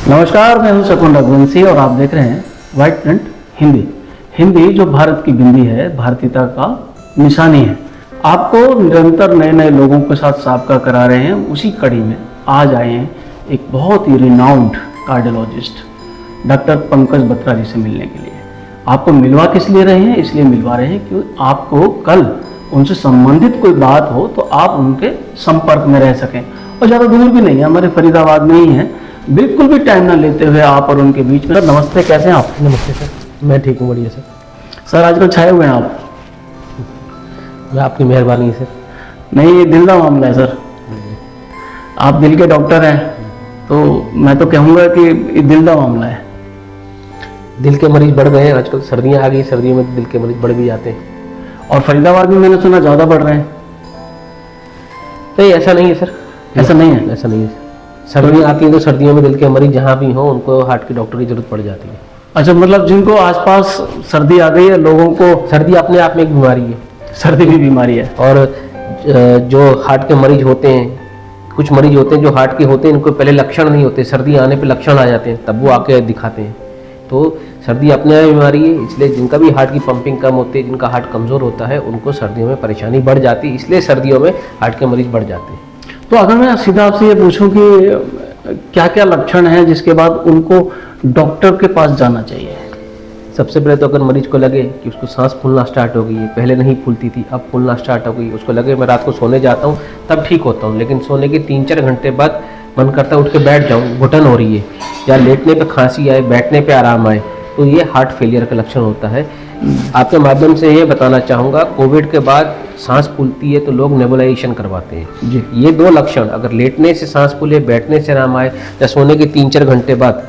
नमस्कार, मैं हूं शकुन रघुवंशी और आप देख रहे हैं वाइट प्रिंट हिंदी। हिंदी जो भारत की बिंदी है, भारतीयता का निशानी है। आपको निरंतर नए नए लोगों के साथ साबका करा रहे हैं। उसी कड़ी में आज आए हैं एक बहुत ही renowned cardiologist doctor Pankaj Batra ji से मिलने के लिए। आपको मिलवा किस लिए रहे हैं? इसलिए मिलवा रहे हैं कि आपको कल उनसे संबंधित कोई बात हो तो आप उनके संपर्क में रह सकें। और ज़्यादा दूर भी नहीं है, हमारे फरीदाबाद में ही है। बिल्कुल भी टाइम ना लेते हुए आप और उनके बीच में। सर नमस्ते, कैसे हैं आप? नमस्ते सर, मैं ठीक हूँ, बढ़िया सर। सर आजकल छाए हुए हैं आप। मैं आपकी मेहरबानी है सर। नहीं, ये दिल का मामला है सर। आप दिल के डॉक्टर हैं तो मैं तो कहूँगा कि ये दिल का मामला है। दिल के मरीज बढ़ गए हैं आजकल, सर्दियाँ आ गई, सर्दियों में दिल के मरीज बढ़ भी जाते हैं। और फरीदाबाद में मैंने सुना ज़्यादा बढ़ रहे हैं। नहीं, ऐसा नहीं है सर, ऐसा नहीं है। ऐसा नहीं है। सर्दियाँ आती हैं तो सर्दियों में दिल के मरीज जहाँ भी हों उनको हार्ट के डॉक्टर की जरूरत पड़ जाती है। अच्छा, मतलब जिनको आसपास सर्दी आ गई है, लोगों को सर्दी अपने आप में एक बीमारी है, सर्दी भी बीमारी है। और जो हार्ट के मरीज होते हैं, कुछ मरीज होते हैं जो हार्ट के होते हैं, इनको पहले लक्षण नहीं होते, सर्दी आने पे लक्षण आ जाते हैं, तब वो आके दिखाते हैं। तो सर्दी अपने आप बीमारी है, इसलिए जिनका भी हार्ट की पंपिंग कम होती है, जिनका हार्ट कमज़ोर होता है, उनको सर्दियों में परेशानी बढ़ जाती है, इसलिए सर्दियों में हार्ट के मरीज बढ़ जाते हैं। तो अगर मैं सीधा आपसे ये पूछूं कि क्या क्या लक्षण हैं जिसके बाद उनको डॉक्टर के पास जाना चाहिए? सबसे पहले तो अगर मरीज को लगे कि उसको सांस फूलना स्टार्ट हो गई है, पहले नहीं फूलती थी अब फूलना स्टार्ट हो गई, उसको लगे मैं रात को सोने जाता हूँ तब ठीक होता हूँ, लेकिन सोने के 3-4 घंटे बाद मन करता है उठ के बैठ जाऊँ, घुटन हो रही है, या लेटने पे खांसी आए, बैठने पे आराम आए, तो ये हार्ट फेलियर का लक्षण होता है। आपके माध्यम से ये बताना चाहूँगा, कोविड के बाद सांस फूलती है तो लोग नेबुलाइजेशन करवाते हैं जी। ये 2 लक्षण, अगर लेटने से सांस फूले, बैठने से आराम आए, या सोने के 3-4 घंटे बाद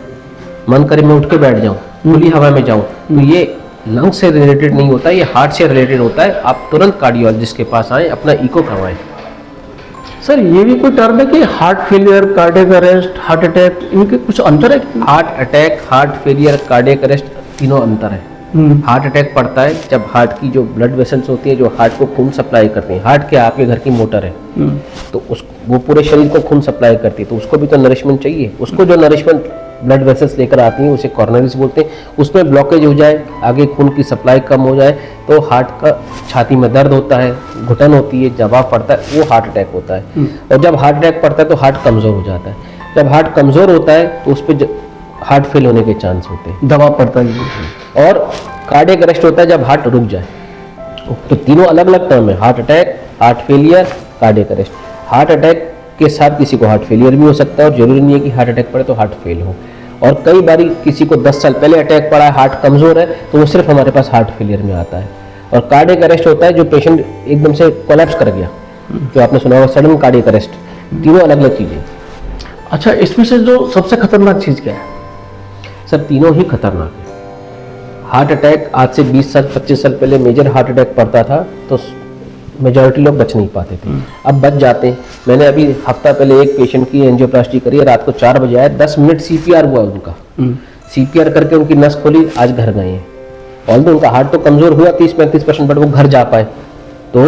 मन करे मैं उठ के बैठ जाऊँ, खुली हवा में जाऊँ, तो ये लंग से रिलेटेड नहीं होता, ये हार्ट से रिलेटेड होता है। आप तुरंत कार्डियोलॉजिस्ट के पास आएँ, अपना इको करवाएं। सर ये भी कोई टर्म है कि heart failure, cardiac arrest, heart attack, इनके कुछ अंतर है? Heart attack, heart failure, cardiac arrest, तीनों अंतर है। हार्ट अटैक पड़ता है जब हार्ट की जो ब्लड वेसल्स होती है जो हार्ट को खून सप्लाई करती हैं, हार्ट क्या आपके घर की मोटर है, तो वो पूरे शरीर को खून सप्लाई करती है, तो उसको भी तो नरिशमेंट चाहिए। उसको जो नरिशमेंट ब्लड वेसल्स लेकर आती हैं उसे कॉर्नरीज बोलते हैं। उसमें ब्लॉकेज हो जाए, आगे खून की सप्लाई कम हो जाए तो हार्ट का छाती में दर्द होता है, घुटन होती है, दबाव पड़ता है, वो हार्ट अटैक होता है। और जब हार्ट अटैक पड़ता है तो हार्ट कमज़ोर हो जाता है। जब हार्ट कमज़ोर होता है तो उस पर हार्ट फेल होने के चांस होते हैं, दबाव पड़ता है। और कार्डियक अरेस्ट होता है जब हार्ट रुक जाए। तो तीनों अलग अलग टर्म है, heart attack, heart failure, cardiac arrest. Heart attack के साथ किसी को हार्ट फेलियर भी हो सकता है, और जरूरी नहीं है कि हार्ट अटैक पड़े तो हार्ट फेल हो। और कई बारी किसी को 10 साल पहले अटैक पड़ा है, हार्ट कमज़ोर है, तो वो सिर्फ हमारे पास हार्ट फेलियर में आता है। और कार्डियक अरेस्ट होता है जो पेशेंट एकदम से कोलैप्स कर गया, जो आपने सुना होगा सडन कार्डियक अरेस्ट। तीनों अलग अलग चीज़ें। अच्छा, इसमें से जो सबसे खतरनाक चीज़ क्या है? सर तीनों ही खतरनाक है। हार्ट अटैक आज से 20 साल 25 साल पहले मेजर हार्ट अटैक पड़ता था तो मेजॉरिटी लोग बच नहीं पाते थे, अब बच जाते हैं। मैंने अभी हफ्ता पहले एक पेशेंट की एंजियोप्लास्टी करी है, रात को 4 बजे आया, 10 मिनट CPR हुआ उनका, CPR करके उनकी नस खोली, आज घर गए हैं। ऑल्दो उनका हार्ट तो कमज़ोर हुआ 30-35%, बट वो घर जा पाए, तो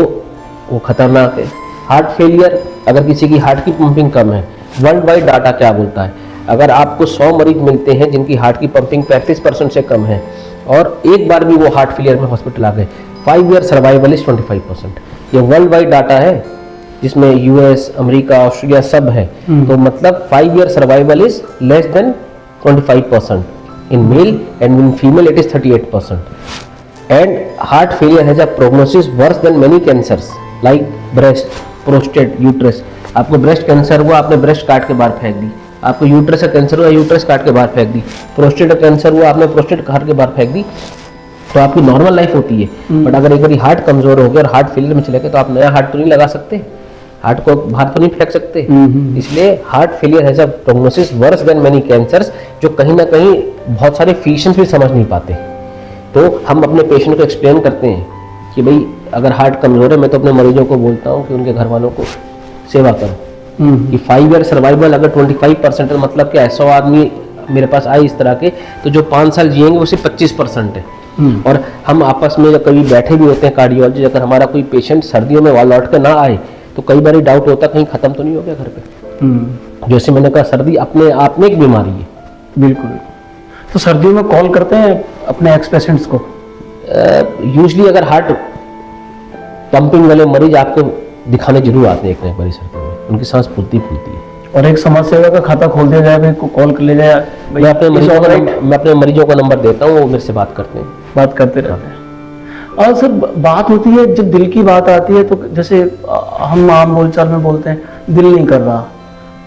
वो खतरनाक है। हार्ट फेलियर, अगर किसी की हार्ट की पंपिंग कम है, वर्ल्ड वाइड डाटा क्या बोलता है, अगर आपको 100 मरीज मिलते हैं जिनकी हार्ट की पंपिंग 35% से कम है और एक बार भी वो हार्ट फेलियर में हॉस्पिटल आ गए, 5 ईयर सर्वाइवल इज 25%। ये वर्ल्ड वाइड डाटा है जिसमें US, अमेरिका, ऑस्ट्रेलिया सब है। तो मतलब 5 year survival is less than 25% in male, and in female it is 38%। And heart failure has a prognosis worse than many cancers like breast, prostate, uterus. आपको breast cancer हुआ, आपने breast काट के बाहर फेंक दी। आपको यूट्रस का कैंसर हुआ, यूट्रस काट के बाहर फेंक दी। प्रोस्टेट का कैंसर हुआ, आपने प्रोस्टेट काट के बाहर फेंक दी। तो आपकी नॉर्मल लाइफ होती है, बट अगर एक बार हार्ट कमजोर हो गया और हार्ट फेलियर में चले गए तो आप नया हार्ट तो नहीं लगा सकते, हार्ट को बाहर तो नहीं फेंक सकते। इसलिए heart failure has a prognosis worse than many cancers, जो कहीं ना कहीं बहुत सारे फिजिशियंस भी समझ नहीं पाते। तो हम अपने पेशेंट को एक्सप्लेन करते हैं कि भाई अगर हार्ट कमजोर है, मैं तो अपने मरीजों को बोलता हूँ कि उनके घर वालों को सेवा करो, कि 5 ईयर सर्वाइवल अगर 25% है, मतलब क्या है, 100 आदमी मेरे पास आए इस तरह के, तो जो 5 साल जिएंगे वो सिर्फ 25% है। और हम आपस में जब कभी बैठे भी होते हैं कार्डियोलॉजी, अगर हमारा कोई पेशेंट सर्दियों में वहाँ लौट के ना आए तो कई बार डाउट होता कहीं खत्म तो नहीं हो गया घर पे। जैसे मैंने कहा, सर्दी अपने आप में एक बीमारी है, बिल्कुल। तो सर्दियों में कॉल करते हैं अपने एक्स पेशेंट्स को? यूजली अगर हार्ट पंपिंग वाले मरीज आपको दिखाने जरूर आते हैं एक ना एक बारी सर्दियों में, उनकी सांस फूलती है। और एक समाज सेवा का खाता खोल दिया जाए, भाई को कॉल कर लिया जाए, मैं अपने मरीजों का नंबर देता हूँ, वो मेरे से बात करते हैं, बात करते रहते हैं। और सर बात होती है जब दिल की बात आती है, तो जैसे हम आम बोलचाल में बोलते हैं दिल नहीं कर रहा,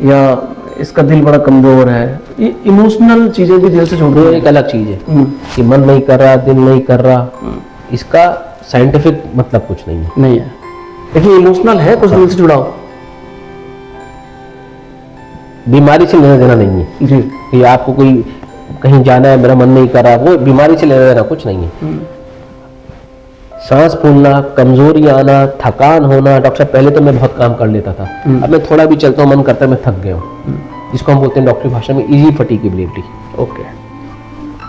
या इसका दिल बड़ा कमजोर है, ये इमोशनल चीजें भी दिल से जुड़ रही वो है। एक अलग चीज है कि मन नहीं कर रहा, दिल नहीं कर रहा, इसका साइंटिफिक मतलब कुछ नहीं है। नहीं है, लेकिन इमोशनल है, कुछ दिल से जुड़ा हो। बीमारी से लेना देना नहीं है जी। कि आपको कोई कहीं जाना है, मेरा मन नहीं कर रहा, वो बीमारी से लेना देना कुछ नहीं है। सांस फूलना, कमजोरी आना, थकान होना, डॉक्टर साहब पहले तो मैं बहुत काम कर लेता था, अब मैं थोड़ा भी चलता हूँ मन करता है मैं थक गया हूँ, जिसको हम बोलते हैं डॉक्टरी भाषा में इजी फटीगेबिलिटी। ओके।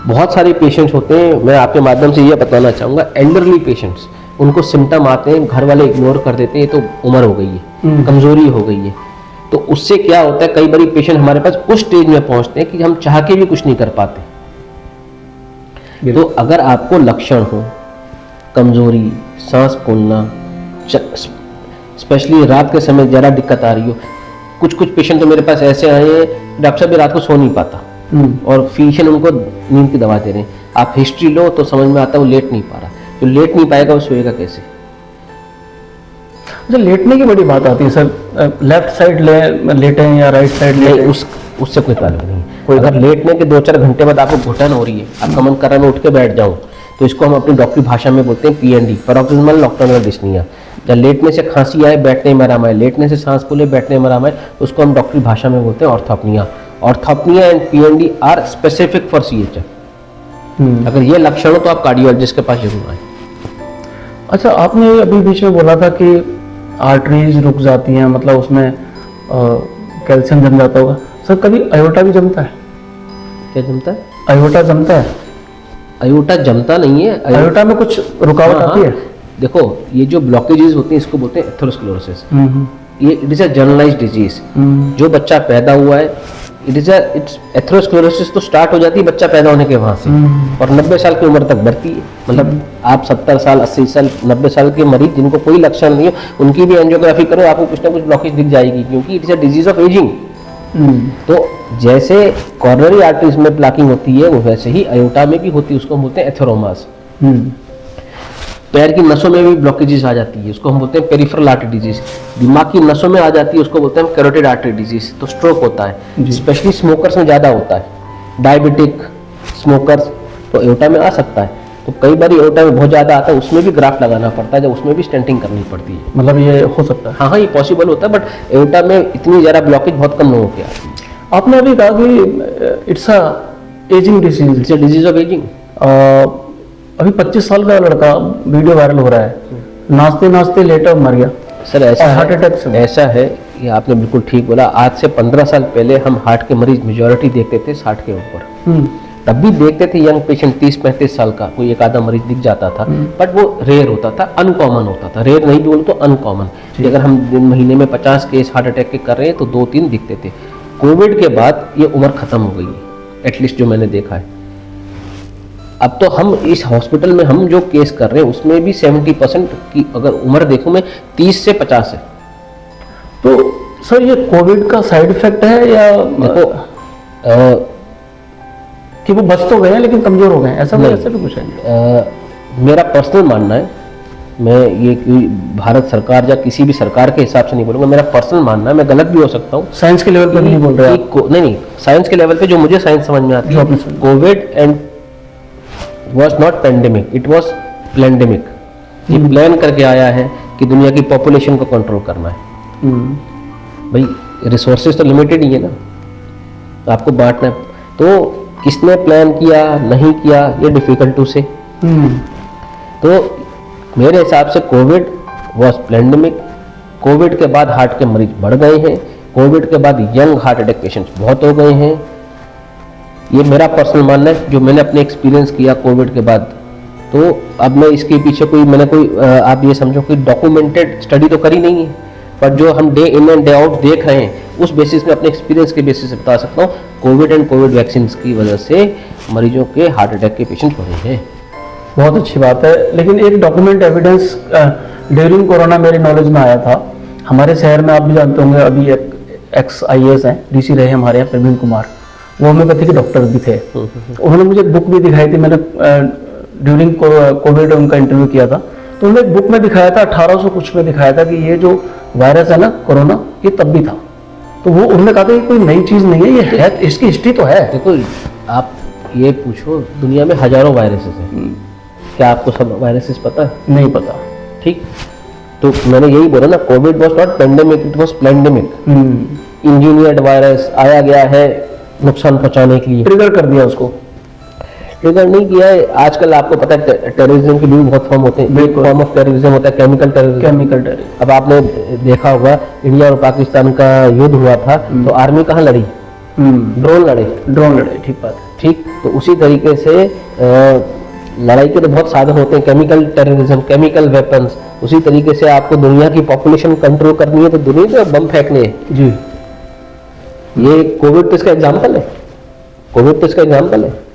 बहुत सारे पेशेंट्स होते हैं, मैं आपके माध्यम से ये बताना चाहूँगा, एल्डरली पेशेंट्स, उनको सिम्टम आते हैं, घर वाले इग्नोर कर देते हैं, तो उम्र हो गई है, कमजोरी हो गई है, तो उससे क्या होता है, कई बार पेशेंट हमारे पास उस स्टेज में पहुंचते हैं कि हम चाह के भी कुछ नहीं कर पाते। तो अगर आपको लक्षण हो, कमजोरी, सांस फूलना, स्पेशली रात के समय जरा दिक्कत आ रही हो, कुछ पेशेंट तो मेरे पास ऐसे आए हैं, डॉक्टर साहब रात को सो नहीं पाता और फिजिशियन उनको नींद की दवा दे रहे हैं, आप हिस्ट्री लो तो समझ में आता है वो लेट नहीं पा रहा, जो लेट नहीं पाएगा वो सोएगा कैसे? अच्छा, लेटने की बड़ी बात आती है सर, लेफ्ट साइड लेटे हैं या राइट साइड लेटे हैं? उससे कोई ताल्लुक नहीं। अगर लेटने के 2-4 घंटे बाद आपको घुटन हो रही है, आपका मन कर रहा है मैं उठ के बैठ जाऊं, तो इसको हम अपनी डॉक्टरी भाषा में बोलते हैं पीएनडी, पैरोक्सिस्मल नॉक्टर्नल डिस्निया। जब लेटने से खांसी आए, बैठने में आराम आए, लेटने से सांस फूले, बैठने में आराम आए, तो उसको हम डॉक्टरी भाषा में बोलते हैं orthopnoea. Orthopnoea and PND are specific for CHF. अगर ये लक्षण हो तो आप कार्डियोलॉजिस्ट के पास जरूर आए। अच्छा, आपने अभी बीच में बोला था कि आर्टरीज रुक जाती हैं, मतलब उसमें कैल्शियम जम जाता होगा। सर कभी अयोटा भी जमता है? क्या जमता है? अयोटा जमता है? अयोटा जमता नहीं है, अयोटा में कुछ रुकावट आती है? देखो, ये जो ब्लॉकेजेस होते हैं इसको बोलते हैं एथेरोस्क्लेरोसिस। ये it is a generalised disease. जो बच्चा पैदा हुआ है, इट्स एथेरोस्क्लेरोसिस तो स्टार्ट हो जाती है बच्चा पैदा होने के वहां से, और 90 साल की उम्र तक बढ़ती है। मतलब आप 70 साल, 80 साल, 90 साल के मरीज जिनको कोई लक्षण नहीं हो, उनकी भी एंजियोग्राफी करो, आपको कुछ ना कुछ ब्लॉकेज दिख जाएगी, क्योंकि it is a disease of ageing. तो जैसे कॉर्नरी आर्टरीज में ब्लॉकिंग होती है, वो वैसे ही अयोटा में भी होती है, उसको हम बोलते हैं एथेरोमास। पैर की नसों में भी ब्लॉकेजेस आ जाती है, उसको हम बोलते हैं पेरिफेरल आर्टरी डिजीज। दिमाग की नसों में आ जाती है, उसको बोलते हैं कैरोटिड आर्टरी डिजीज। तो स्ट्रोक होता है, स्पेशली स्मोकर्स में ज़्यादा होता है, डायबिटिक स्मोकर्स, तो एयोटा में आ सकता है। तो कई बार एयोटा में बहुत ज़्यादा आता है, उसमें भी ग्राफ्ट लगाना पड़ता है, जब उसमें भी स्टेंटिंग करनी पड़ती है। मतलब ये हो सकता है? हाँ, ये पॉसिबल होता है, बट एयोटा में इतनी ज़्यादा ब्लॉकेज बहुत कम लोगों के आती है। आपने अभी कहा कि it's a ageing disease, it's a disease of ageing. अभी 25 साल का लड़का वीडियो वायरल हो रहा है, नाचते नाचते लेटा मर गया। सर ऐसा हार्ट अटैक से? ऐसा है, ये आपने बिल्कुल ठीक बोला। आज से 15 साल पहले हम हार्ट के मरीज मेजॉरिटी देखते थे 60 के ऊपर। तब भी देखते थे यंग पेशेंट 30-35 साल का कोई एक आधा मरीज दिख जाता था, बट वो रेयर होता था, अनकॉमन होता था। रेयर नहीं बोलूं तो अनकॉमन। अगर हम दिन महीने में 50 केस हार्ट अटैक के कर रहे हैं तो 2-3 दिखते थे। कोविड के बाद ये उम्र खत्म हो गई है, एटलीस्ट जो मैंने देखा है। अब तो हम इस हॉस्पिटल में हम जो केस कर रहे हैं उसमें भी 70% की अगर उम्र देखूं मैं 30 से 50 है। तो सर ये कोविड का साइड इफेक्ट है, या देखो कि वो बच तो गए हैं लेकिन कमजोर हो गए हैं, ऐसा भी कुछ है? मेरा पर्सनल मानना है, मैं ये भारत सरकार या किसी भी सरकार के हिसाब से नहीं बोलूंगा, मेरा पर्सनल मानना है, मैं गलत भी हो सकता हूँ। साइंस के लेवल पर नहीं बोल रहे आप? नहीं, साइंस के लेवल पे जो मुझे साइंस समझ में आती है, Covid and was not pandemic, it was plandemic. ये प्लान करके आया है कि दुनिया की पॉपुलेशन को कंट्रोल करना है। भाई रिसोर्सेज तो लिमिटेड ही है ना, आपको बांटना है, तो किसने प्लान किया नहीं किया ये डिफिकल्ट टू से। तो मेरे हिसाब से कोविड वॉज प्लैंडेमिक। कोविड के बाद हार्ट के मरीज बढ़ गए हैं, कोविड के बाद यंग हार्ट अटैक पेशेंट्स बहुत हो गए हैं। ये मेरा पर्सनल मानना है, जो मैंने अपने एक्सपीरियंस किया कोविड के बाद। तो अब मैं इसके पीछे आप ये समझो कि डॉक्यूमेंटेड स्टडी तो करी नहीं है, पर जो हम day in and day out देख रहे हैं उस बेसिस में, अपने एक्सपीरियंस के बेसिस से बता सकता हूँ, कोविड एंड कोविड वैक्सीन की वजह से मरीजों के हार्ट अटैक के पेशेंट बढ़े हैं। बहुत अच्छी बात है। लेकिन एक डॉक्यूमेंट एविडेंस ड्यूरिंग कोरोना मेरे नॉलेज में आया था। हमारे शहर में आप भी जानते होंगे, अभी एक XIAS हैं, DC रहे हमारे यहाँ, प्रवीण कुमार, वो होम्योपैथी के डॉक्टर भी थे। उन्होंने मुझे एक बुक भी दिखाई थी, मैंने ड्यूरिंग कोविड उनका इंटरव्यू किया था, तो उन्होंने एक बुक में दिखाया था, 1800 कुछ में दिखाया था कि ये जो वायरस है ना कोरोना, ये तब भी था। तो वो उन्होंने कहा था ये कोई नई चीज़ नहीं है, ये है, इसकी हिस्ट्री तो है। देखो, आप ये पूछो, दुनिया में हजारों वायरसेस हैं, क्या आपको सब वायरसेस पता है? नहीं पता। ठीक, तो मैंने यही बोला ना, Covid was not pandemic, it was plandemic. Engineered virus आया गया है नुकसान पहुंचाने के लिए, ट्रिगर कर दिया उसको। ट्रिगर नहीं किया है। आजकल आपको पता है टेररिज्म के भी बहुत फॉर्म होते हैं। एक फॉर्म ऑफ टेररिज्म होता है केमिकल टेररिज्म। अब आपने देखा होगा, इंडिया और पाकिस्तान का युद्ध हुआ था, तो आर्मी कहाँ लड़ी? ड्रोन लड़े। ठीक बात है। ठीक, तो उसी तरीके से लड़ाई के तो बहुत साधन होते हैं, केमिकल टेररिज्म, केमिकल वेपन्स। उसी तरीके से आपको दुनिया की पॉपुलेशन कंट्रोल करनी है तो दुनिया में बम फेंकने हैं जी। ये कोविड तो इसका एग्जाम्पल है।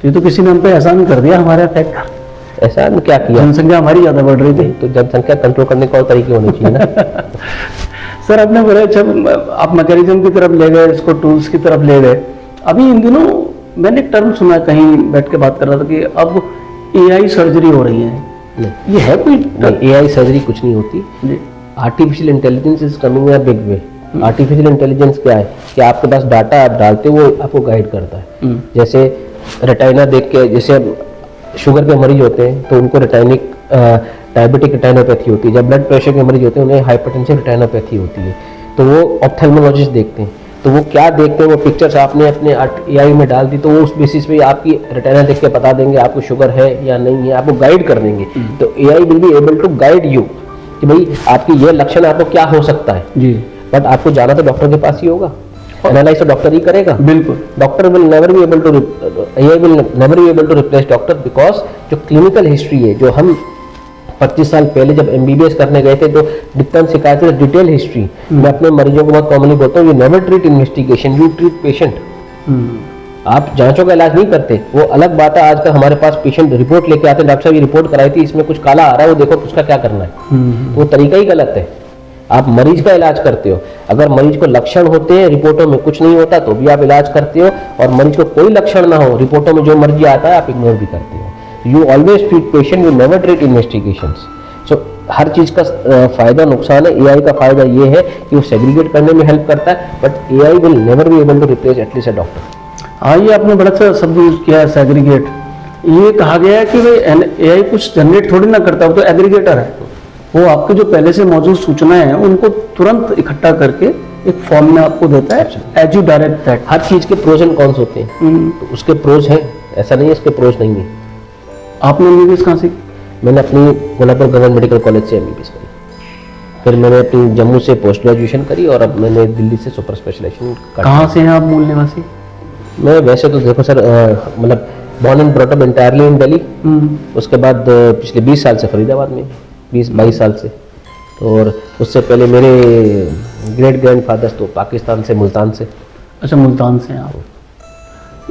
ये तो किसी ने हम पे एहसान कर दिया, हमारे फेंक कर। ऐसा क्या किया? जनसंख्या हमारी ज्यादा बढ़ रही थी, तो जनसंख्या कंट्रोल करने के और तरीके होने चाहिए ना। सर आपने बोला, जब आप मैकेनिज्म की तरफ ले गए, इसको टूल्स की तरफ ले गए, अभी इन दिनों मैंने एक टर्म सुना, कहीं बैठ के बात कर रहा था कि अब AI सर्जरी हो रही है। ये है कोई? AI सर्जरी कुछ नहीं होती। Artificial intelligence is coming in a big way. Artificial intelligence क्या है कि आपके पास डाटा आप डालते हो, वो आपको गाइड करता है। जैसे रेटाइना देख के, जैसे अब शुगर के मरीज होते हैं तो उनको डायबिटिक रेटाइनोपैथी होती है। जब ब्लड प्रेशर के मरीज होते हैं उन्हें हाइपरटेंसिव रेटाइनोपैथी होती है। तो वो ऑप्थेल्मोलॉजिस्ट देखते हैं, तो वो क्या देखते हैं, वो पिक्चर्स आपने अपने AI में डाल दी, तो वो उस बेसिस पे आपकी रेटाइना देख के बता देंगे आपको शुगर है या नहीं है, आपको गाइड कर देंगे। तो AI will be able to guide you कि भाई आपकी ये लक्षण, आपको क्या हो सकता है जी। बट आपको जाना तो डॉक्टर के पास ही होगा, एनालाइज तो डॉक्टर ही करेगा। बिल्कुल। Doctor will never be able to, AI will never be able to replace doctor, because जो क्लिनिकल हिस्ट्री है, जो हम 25 साल पहले जब MBBS करने गए थे, तो डिफरेंट शिकायत डिटेल हिस्ट्री, मैं अपने मरीजों को बहुत कॉमनली बोलता हूँ, you never treat investigation, you treat patient. आप जांचों का इलाज नहीं करते। वो अलग बात है, आजकल हमारे पास पेशेंट रिपोर्ट लेके आते हैं, डॉक्टर साहब ये रिपोर्ट कराई थी, इसमें कुछ काला आ रहा है, वो देखो उसका क्या करना है। वो तरीका ही गलत है। आप मरीज का इलाज करते हो, अगर मरीज को लक्षण होते हैं, रिपोर्टों में कुछ नहीं होता, तो भी आप इलाज करते हो, और मरीज को कोई लक्षण ना हो, रिपोर्टों में जो मर्जी आता है आप इग्नोर भी करते हो। You always treat patient, you never treat investigations. So हर चीज़ का फायदा नुकसान है। AI का फायदा ये है कि वो सेग्रीगेट करने में हेल्प करता है, but AI will never be able to replace at least a doctor. हाँ, ये आपने बड़ा अच्छा शब्द यूज किया है, सेग्रीगेट। ये कहा गया है कि भाई AI कुछ जनरेट थोड़ी ना करता, वो तो एग्रीगेटर है। वो आपके जो पहले से मौजूद सूचनाएं हैं उनको तुरंत इकट्ठा करके एक फॉर्म में आपको देता है, एज यू डायरेक्ट दैट। हर चीज़ के प्रोज एंड कॉन्स होते हैं, तो उसके प्रोज हैं, ऐसा नहीं है इसके प्रोज नहीं है। आपने MBBS कहाँ से? मैंने अपनी कोल्हापुर गवर्नमेंट मेडिकल कॉलेज से MBBS करी, फिर मैंने अपनी जम्मू से पोस्ट ग्रेजुएशन करी, और अब मैंने दिल्ली से सुपर स्पेशलाइजेशन। कहाँ से हैं आप मूल निवासी? मैं वैसे तो देखो सर, मतलब born and brought up entirely इन दिल्ली। उसके बाद पिछले 20 साल से फरीदाबाद में, 20-22 साल से। और उससे पहले मेरे ग्रेट ग्रैंडफादर्स तो पाकिस्तान से, मुल्तान से। अच्छा, मुल्तान से आप?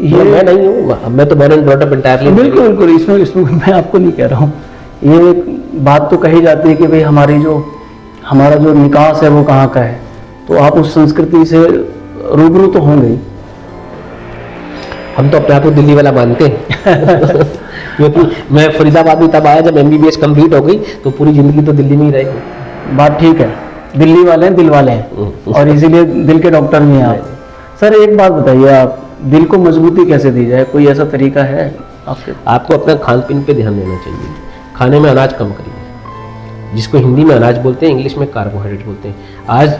ये मैं नहीं हूँ, मैं तो born and brought up entirely. बिल्कुल बिल्कुल, इसमें मैं आपको नहीं कह रहा हूँ। ये एक बात तो कही जाती है कि भाई हमारा जो निकास है वो कहाँ का है, तो आप उस संस्कृति से रूबरू तो होंगे ही। हम तो अपने आप को दिल्ली वाला मानते हैं। क्योंकि मैं फरीदाबाद में तब आया जब MBBS कंप्लीट हो गई, तो पूरी जिंदगी तो दिल्ली में ही रहेगी। बात ठीक है, दिल्ली वाले हैं, दिल वाले हैं, और इसीलिए दिल के डॉक्टर भी हैं आप। सर एक बात बताइए, आप दिल को मजबूती कैसे दी जाए, कोई ऐसा तरीका है आपके? आपको अपने खान पीन पे ध्यान देना चाहिए। खाने में अनाज कम करिए, जिसको हिंदी में अनाज बोलते हैं, इंग्लिश में कार्बोहाइड्रेट बोलते हैं। आज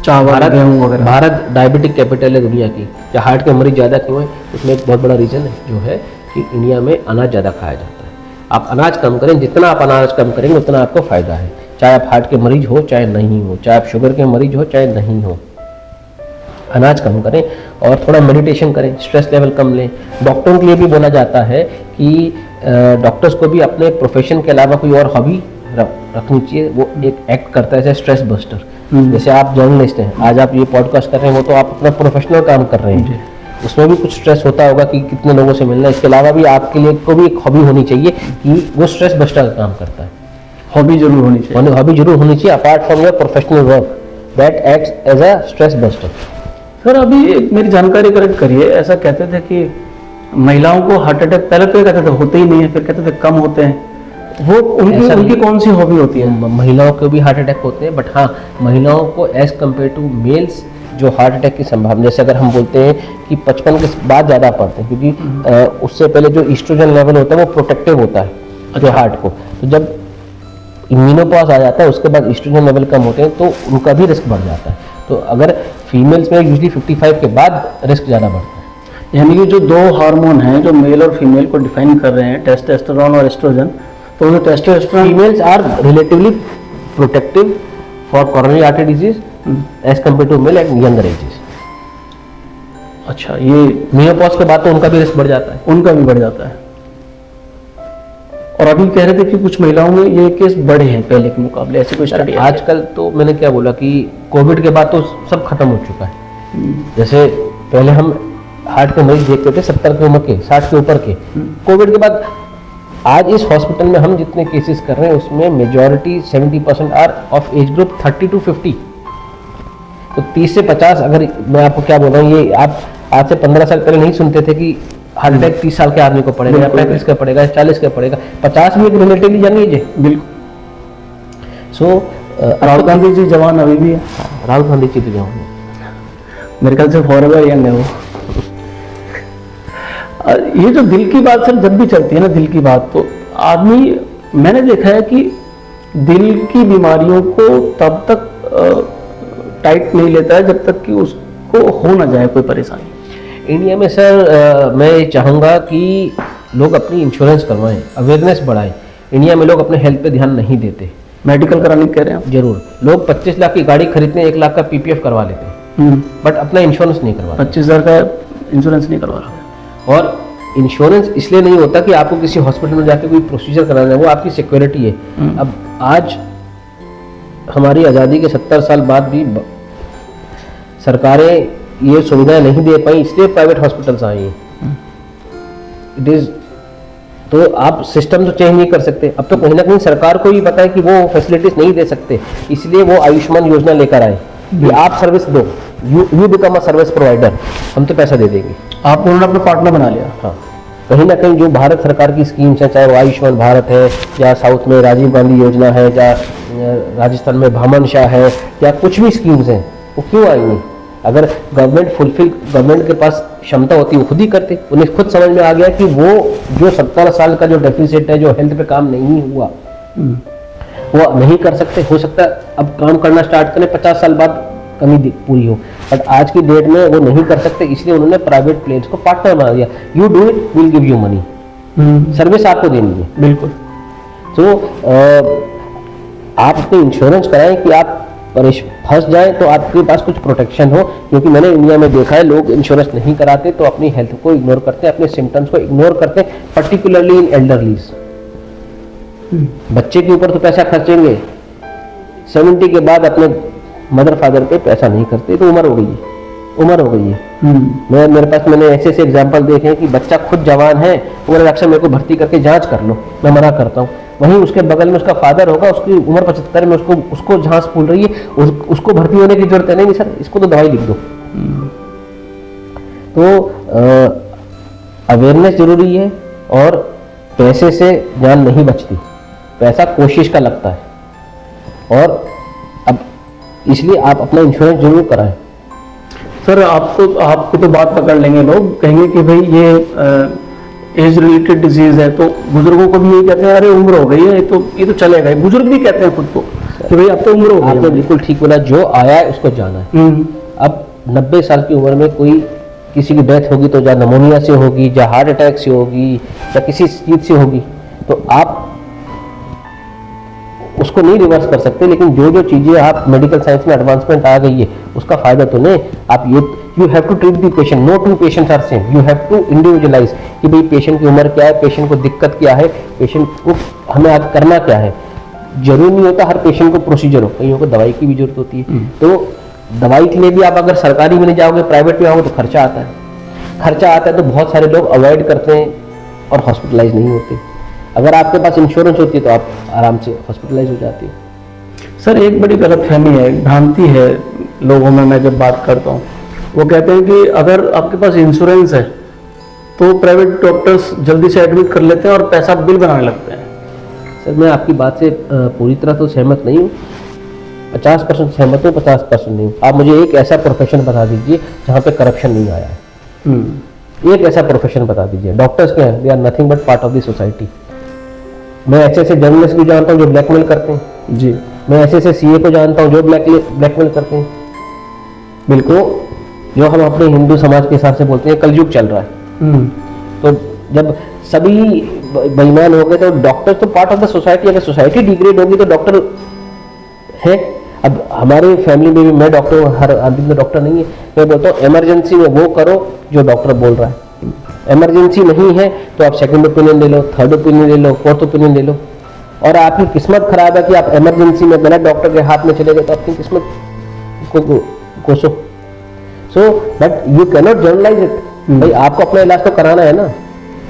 चावल, गेहूं वगैरह। भारत डायबिटिक कैपिटल है दुनिया की। या हार्ट के मरीज ज़्यादा क्यों है, उसमें एक बहुत बड़ा रीज़न है, जो है कि इंडिया में अनाज ज़्यादा खाया जाता है। आप अनाज कम करें, जितना आप अनाज कम करेंगे उतना आपको फ़ायदा है। चाहे आप हार्ट के मरीज हो चाहे नहीं हो, चाहे आप शुगर के मरीज हो चाहे नहीं हो, अनाज कम करें और थोड़ा मेडिटेशन करें, स्ट्रेस लेवल कम लें। डॉक्टरों के लिए भी बोला जाता है कि डॉक्टर्स को भी अपने प्रोफेशन के अलावा कोई और हॉबी रखनी चाहिए। वो एक एक्ट करता है जैसे स्ट्रेस बस्टर। जैसे आप जर्नलिस्ट हैं, आज आप ये पॉडकास्ट कर रहे हैं, वो तो आप अपना प्रोफेशनल काम कर रहे हैं, उसमें भी कुछ स्ट्रेस होता होगा कि कितने लोगों से मिलना है। इसके अलावा भी आपके लिए को भी एक हॉबी होनी चाहिए कि वो स्ट्रेस बस्टर का काम करता है। हॉबी जरूर होनी चाहिए, हॉबी जरूर होनी चाहिए apart from your professional work that acts as a stress buster. Sir अभी एक मेरी जानकारी करेक्ट करिए, ऐसा कहते थे कि महिलाओं को हार्ट अटैक पहले तो ये कहते थे होते ही नहीं है, फिर कहते थे कम होते हैं, वो उनकी कौन सी हॉबी होती है? महिलाओं को भी हार्ट अटैक होते हैं, बट हाँ महिलाओं को एज कम्पेयर टू मेल्स जो हार्ट अटैक की संभावना, जैसे अगर हम बोलते हैं कि 55 के बाद ज़्यादा पड़ते हैं, क्योंकि उससे पहले जो ईस्ट्रोजन लेवल होता है वो प्रोटेक्टिव होता है जो हार्ट को, तो जब इम्यूनोपॉज आ जाता है उसके बाद ईस्ट्रोजन लेवल कम होते हैं तो उनका भी रिस्क बढ़ जाता है। तो अगर फीमेल्स में यूजली 55 के बाद रिस्क ज़्यादा बढ़ता है। यानी कि जो दो हार्मोन हैं जो मेल और फीमेल को डिफाइन कर रहे हैं, टेस्टोस्टेरोन और एस्ट्रोजन, तो जो testosterone females are relatively protective for coronary artery disease as compare to male at younger ages. अच्छा, ये मेनोपॉज के बाद तो उनका भी रिस्क बढ़ जाता है। उनका भी बढ़ जाता है। और अभी कह रहे थे कि कुछ महिलाओं में ये केस बढ़े हैं पहले के मुकाबले, ऐसे कोई स्टडी? आजकल तो मैंने क्या बोला कि कोविड के बाद तो सब खत्म हो चुका है। जैसे पहले हम हार्ट के मरीज देखते थे 70 की उम्र के, 60 के ऊपर के। कोविड के बाद आज इस हॉस्पिटल में हम जितने केसेस कर रहे हैं उसमें majority 70% are of age group 30 to 50। तो 30 से 50, अगर मैं आपको क्या बोल रहा हूँ, ये आप आज से 15 साल पहले नहीं सुनते थे कि हार्ट अटैक 30 साल के आदमी को पड़ेगा या 35 का पड़ेगा, 40 का पड़ेगा, 50 भी एक रिलेटिवली यंग एज है। बिल्कुल। सो राहुल गांधी जी जवान अभी भी है। राहुल गांधी जी तो जवान है, मेरे ख्याल से फॉरएवर यंग है वो। ये जो दिल की बात सर जब भी चलती है ना, दिल की बात, तो आदमी, मैंने देखा है कि दिल की बीमारियों को तब तक टाइट नहीं लेता है जब तक कि उसको हो ना जाए कोई परेशानी। इंडिया में सर मैं ये चाहूँगा कि लोग अपनी इंश्योरेंस करवाएं, अवेयरनेस बढ़ाएं। इंडिया में लोग अपने हेल्थ पे ध्यान नहीं देते। मेडिकल कराने कह रहे हैं आप? जरूर, लोग 25 लाख की गाड़ी खरीदते हैं, 1 लाख का पीपीएफ करवा लेते हैं, बट अपना इंश्योरेंस नहीं करवाते। 25,000 का इंश्योरेंस नहीं करवा रहा। और इंश्योरेंस इसलिए नहीं होता कि आपको किसी हॉस्पिटल में जाकर कोई प्रोसीजर कराना है, वो आपकी सिक्योरिटी है। अब आज हमारी आज़ादी के 70 साल बाद भी सरकारें ये सुविधाएं नहीं दे पाई, इसलिए प्राइवेट हॉस्पिटल्स आई हैं। इट इज, तो आप सिस्टम तो चेंज नहीं कर सकते। अब तो कहीं ना कहीं सरकार को भी पता है कि वो फैसिलिटीज नहीं दे सकते, इसलिए वो आयुष्मान योजना लेकर आए कि आप सर्विस दो, you become a service provider, हम तो पैसा दे देंगे। आप उन्होंने अपना पार्टनर बना लिया। हाँ, कहीं ना कहीं जो भारत सरकार की स्कीम्स हैं, चाहे वो आयुष्मान भारत है, या साउथ में राजीव गांधी योजना है, या राजस्थान में भामन शाह है, या कुछ भी स्कीम्स हैं, वो क्यों आई नहीं? अगर गवर्नमेंट के पास क्षमता होती वो खुद ही करते। उन्हें खुद समझ में आ गया कि वो जो 70 साल का जो डेफिसिट है, जो हेल्थ पे काम नहीं हुआ, वो नहीं कर सकते। हो सकता है अब काम करना स्टार्ट करें, 50 साल बाद कमी पूरी हो, बट आज की डेट में वो नहीं कर सकते, इसलिए उन्होंने प्राइवेट प्लेयर्स को पार्टनर बना दिया। You do it, will give you money, service आपको देनी है। बिल्कुल। तो आप अपने इंश्योरेंस कराएं कि आप फंस जाए तो आपके पास कुछ प्रोटेक्शन हो, क्योंकि मैंने इंडिया में देखा है लोग इंश्योरेंस नहीं कराते तो अपनी हेल्थ को इग्नोर करते हैं, अपने सिम्टम्स को इग्नोर करते हैं, पर्टिकुलरली इन एल्डरलीज। बच्चे के ऊपर तो पैसा खर्चेंगे, 70 के बाद अपने मदर फादर पे पैसा नहीं करते, तो उम्र हो गई है। मेरे पास मैंने ऐसे एग्जाम्पल देखे हैं कि बच्चा खुद जवान है, वो डॉक्टर मेरे को भर्ती करके जांच कर लो, मैं मना करता हूँ। वहीं उसके बगल में उसका फादर होगा, उसकी उम्र 75 में, उसको झांस फूल रही है, उसको भर्ती होने की जरूरत है। नहीं सर, इसको तो दवाई लिख दो। तो अवेयरनेस जरूरी है, और पैसे से जान नहीं बचती, पैसा कोशिश का लगता है। और अब इसलिए आप अपना इंश्योरेंस जरूर कराएं। सर आपको तो बात पकड़ लेंगे लोग, कहेंगे कि भाई ये एज रिलेटेड डिजीज है, तो बुजुर्गों को भी यही कहते हैं, अरे उम्र हो गई है, ये तो चलेगा। बुजुर्ग भी कहते हैं खुद को कि भाई अब तो उम्र हो गई। आपने बिल्कुल ठीक बोला, जो आया है उसको जाना है। अब 90 साल की उम्र में कोई किसी की डेथ होगी तो या नमोनिया से होगी, या हार्ट अटैक से होगी, या किसी चीज से होगी, तो आप उसको नहीं रिवर्स कर सकते। लेकिन जो चीजें आप मेडिकल साइंस में एडवांसमेंट आ गई है उसका फायदा तो नहीं। आप you have to treat the patient, no two patients are same, you have to individualise कि भाई पेशेंट की उम्र क्या है, पेशेंट को दिक्कत क्या है, पेशेंट को हमें आज करना क्या है। जरूरी नहीं होता हर पेशेंट को प्रोसीजर हो, कईयों को दवाई की भी जरूरत होती है। तो दवाई के लिए भी आप अगर सरकारी में नहीं जाओगे, प्राइवेट में आओगे तो खर्चा आता है। खर्चा आता है तो बहुत सारे लोग अवॉइड करते हैं और हॉस्पिटलाइज नहीं होते। अगर आपके पास इंश्योरेंस होती है तो आप आराम से हॉस्पिटलाइज हो जाते हैं। सर एक बड़ी गलतफहमी है, एक भ्रांति है लोगों में, मैं जब बात करता हूँ वो कहते हैं कि अगर आपके पास इंश्योरेंस है तो प्राइवेट डॉक्टर्स जल्दी से एडमिट कर लेते हैं और पैसा बिल बनाने लगते हैं। सर मैं आपकी बात से पूरी तरह तो सहमत नहीं हूँ, 50% सहमत हूँ, 50% नहीं हूँ। आप मुझे एक ऐसा प्रोफेशन बता दीजिए जहाँ पे करप्शन नहीं आया है। एक ऐसा प्रोफेशन बता दीजिए। डॉक्टर्स क्या है, they are nothing but part of the society. मैं ऐसे जर्नलिस्ट भी जानता हूँ जो ब्लैकमेल करते हैं जी, मैं ऐसे सीए को जानता हूँ जो ब्लैकमेल करते हैं। बिल्कुल, जो हम अपने हिंदू समाज के हिसाब से बोलते हैं कलयुग चल रहा है। तो जब सभी बेईमान हो गए तो डॉक्टर तो पार्ट ऑफ द सोसाइटी, अगर सोसाइटी डिग्रेड होगी तो डॉक्टर है। अब हमारे फैमिली में भी, मैं डॉक्टर हूँ, हर आदमी में डॉक्टर नहीं है, मैं बोलता हूँ इमरजेंसी में वो करो जो डॉक्टर बोल रहा है। इमरजेंसी नहीं है तो आप सेकंड ओपिनियन ले लो, थर्ड ओपिनियन ले लो, फोर्थ ओपिनियन ले लो। और आपकी किस्मत खराब है कि आप इमरजेंसी में गलत डॉक्टर के हाथ में चले गए तो अपनी किस्मत को कोसो। So but you cannot generalise it. भाई आपको अपना इलाज तो कराना है ना।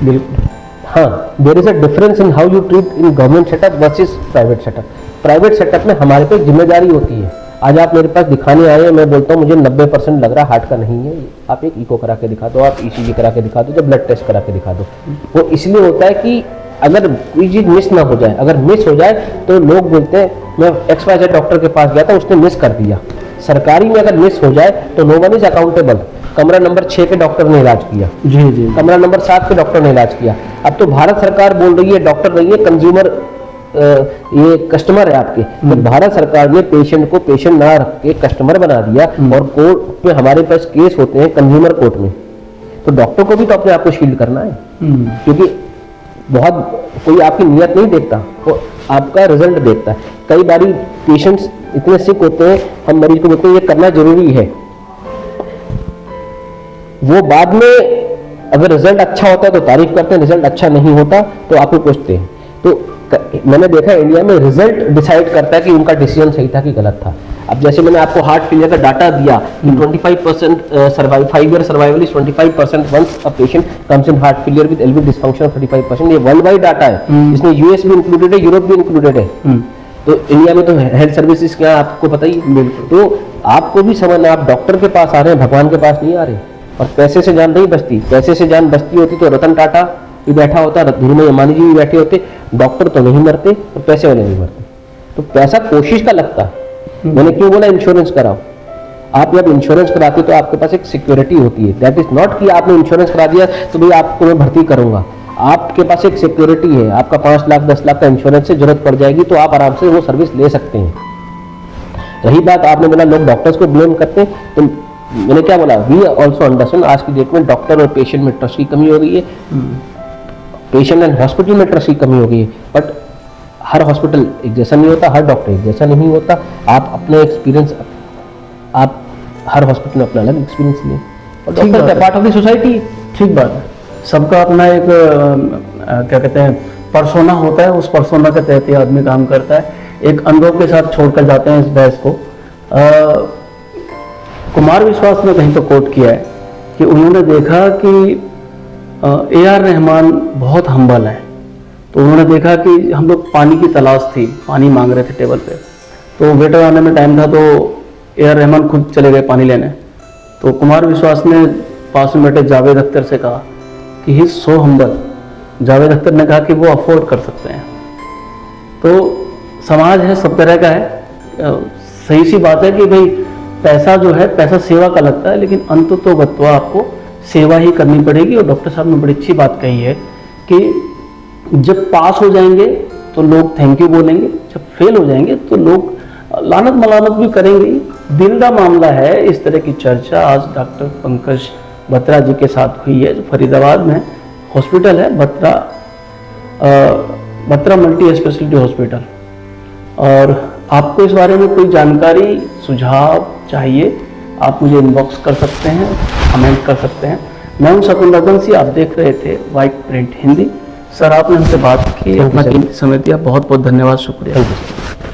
बिल्कुल हाँ, there is a difference in how you treat in government setup versus private setup. Private setup में हमारे पे जिम्मेदारी होती है। आज आप मेरे पास दिखाने आए हैं, मैं बोलता हूँ मुझे 90% लग रहा हार्ट का नहीं है, आप एक इको करा के दिखा दो, आप ईसीजी करा के दिखा दो, जब ब्लड टेस्ट करा के दिखा दो। वो इसलिए होता है कि अगर कोई चीज मिस ना हो जाए, अगर मिस हो जाए तो लोग बोलते हैं मैं XYZ डॉक्टर के पास गया था उसने मिस कर दिया। सरकारी में अगर मिस हो जाए तो नो वन इज अकाउंटेबल। कमरा नंबर 6 के डॉक्टर ने इलाज किया जी, कमरा नंबर 7 के डॉक्टर ने इलाज किया। अब तो भारत सरकार बोल रही है डॉक्टर नहीं है, कंज्यूमर ये कस्टमर है आपके। तो भारत सरकार ने पेशेंट को पेशेंट ना रख के कस्टमर बना दिया और कोर्ट में हमारे पास केस होते हैं कंज्यूमर कोर्ट में। तो डॉक्टर को भी तो अपने आप को शील्ड करना है, क्योंकि बहुत कोई आपकी नियत नहीं देखता, वो आपका रिजल्ट देखता है। कई बारी पेशेंट्स इतने सिक होते हैं, हम मरीज को बोलते हैं ये करना जरूरी है, वो बाद में अगर रिजल्ट अच्छा होता है तो तारीफ करते हैं, रिजल्ट अच्छा नहीं होता तो आपको पूछते हैं। तो मैंने देखा इंडिया में रिजल्ट डिसाइड करता है कि उनका डिसीजन सही था कि गलत था। अब जैसे मैंने आपको हार्ट फेलियर का डाटा दिया कि 25% survive, 5 year survival is 25% once a patient comes in heart failure with LV dysfunction 35%। ये वर्ल्ड वाइड डाटा है, इसमें यूएस भी इंक्लूडेड है, यूरोप भी इंक्लूडेड है। तो इंडिया में तो हेल्थ सर्विसेज क्या आपको पता ही। तो आपको भी समझना, आप डॉक्टर के पास आ रहे हैं, भगवान के पास नहीं आ रहे। और पैसे से जान नहीं बचती, पैसे से जान बचती होती तो रतन टाटा भी बैठा होता, धीरूभाई अंबानी जी भी बैठे होते। डॉक्टर तो नहीं मरते और पैसे वाले नहीं मरते। तो पैसा कोशिश का लगता है। मैंने क्यों बोला इंश्योरेंस कराओ। आप जब इंश्योरेंस कराते तो आपके पास एक सिक्योरिटी होती है। दैट इज नॉट कि आपने इंश्योरेंस करा दिया तो भाई आपको मैं भर्ती करूंगा। आपके पास एक सिक्योरिटी है, आपका 5 लाख 10 लाख का इंश्योरेंस से जरूरत पड़ जाएगी तो आप आराम से वो सर्विस ले सकते हैं। रही बात आपने बोला लोग डॉक्टर्स को ब्लेम करते हैं, तो मैंने क्या बोला, वी ऑल्सो अंडरस्टैंड आज की डेट में डॉक्टर और पेशेंट में ट्रस्ट की कमी हो गई है, पेशेंट एंड हॉस्पिटल में ट्रस्ट की कमी हो गई है। बट हर हॉस्पिटल एक जैसा नहीं होता, हर डॉक्टर एक जैसा नहीं होता। आप अपने एक्सपीरियंस, आप हर हॉस्पिटल में अपना अलग एक्सपीरियंस लें और doctor part of the society. ठीक बात है, सबका अपना एक क्या कहते हैं पर्सोना होता है, उस पर्सोना के तहत ही आदमी काम करता है। एक अनुभव के साथ छोड़कर जाते हैं इस बहस को। कुमार विश्वास ने कहीं तो कोट किया है कि उन्होंने देखा कि AR रहमान बहुत हम्बल है। तो उन्होंने देखा कि हम लोग पानी की तलाश थी, पानी मांग रहे थे टेबल पे, तो वेटर आने में टाइम था तो AR रहमान खुद चले गए पानी लेने। तो कुमार विश्वास ने पास में बैठे जावेद अख्तर से कहा कि ही सो हम्बल। जावेद अख्तर ने कहा कि वो अफोर्ड कर सकते हैं। तो समाज है, सब तरह का है। सही सी बात है कि भाई पैसा जो है, पैसा सेवा का लगता है, लेकिन अंत तो गत्वा आपको सेवा ही करनी पड़ेगी। और डॉक्टर साहब ने बड़ी अच्छी बात कही है कि जब पास हो जाएंगे तो लोग थैंक यू बोलेंगे, जब फेल हो जाएंगे तो लोग लानत मलामत भी करेंगे। दिल का मामला है। इस तरह की चर्चा आज डॉक्टर पंकज बत्रा जी के साथ हुई है, जो फरीदाबाद में हॉस्पिटल है, बत्रा मल्टी स्पेशलिटी हॉस्पिटल। और आपको इस बारे में कोई जानकारी सुझाव चाहिए, आप मुझे इनबॉक्स कर सकते हैं, कमेंट कर सकते हैं। मैं हूं शकुन रघुवंशी, आप देख रहे थे वाइट प्रिंट हिंदी। सर आपने हमसे बात की, Thank you, अपना sir. कीमती समय दिया, बहुत बहुत धन्यवाद, शुक्रिया। Thank you sir.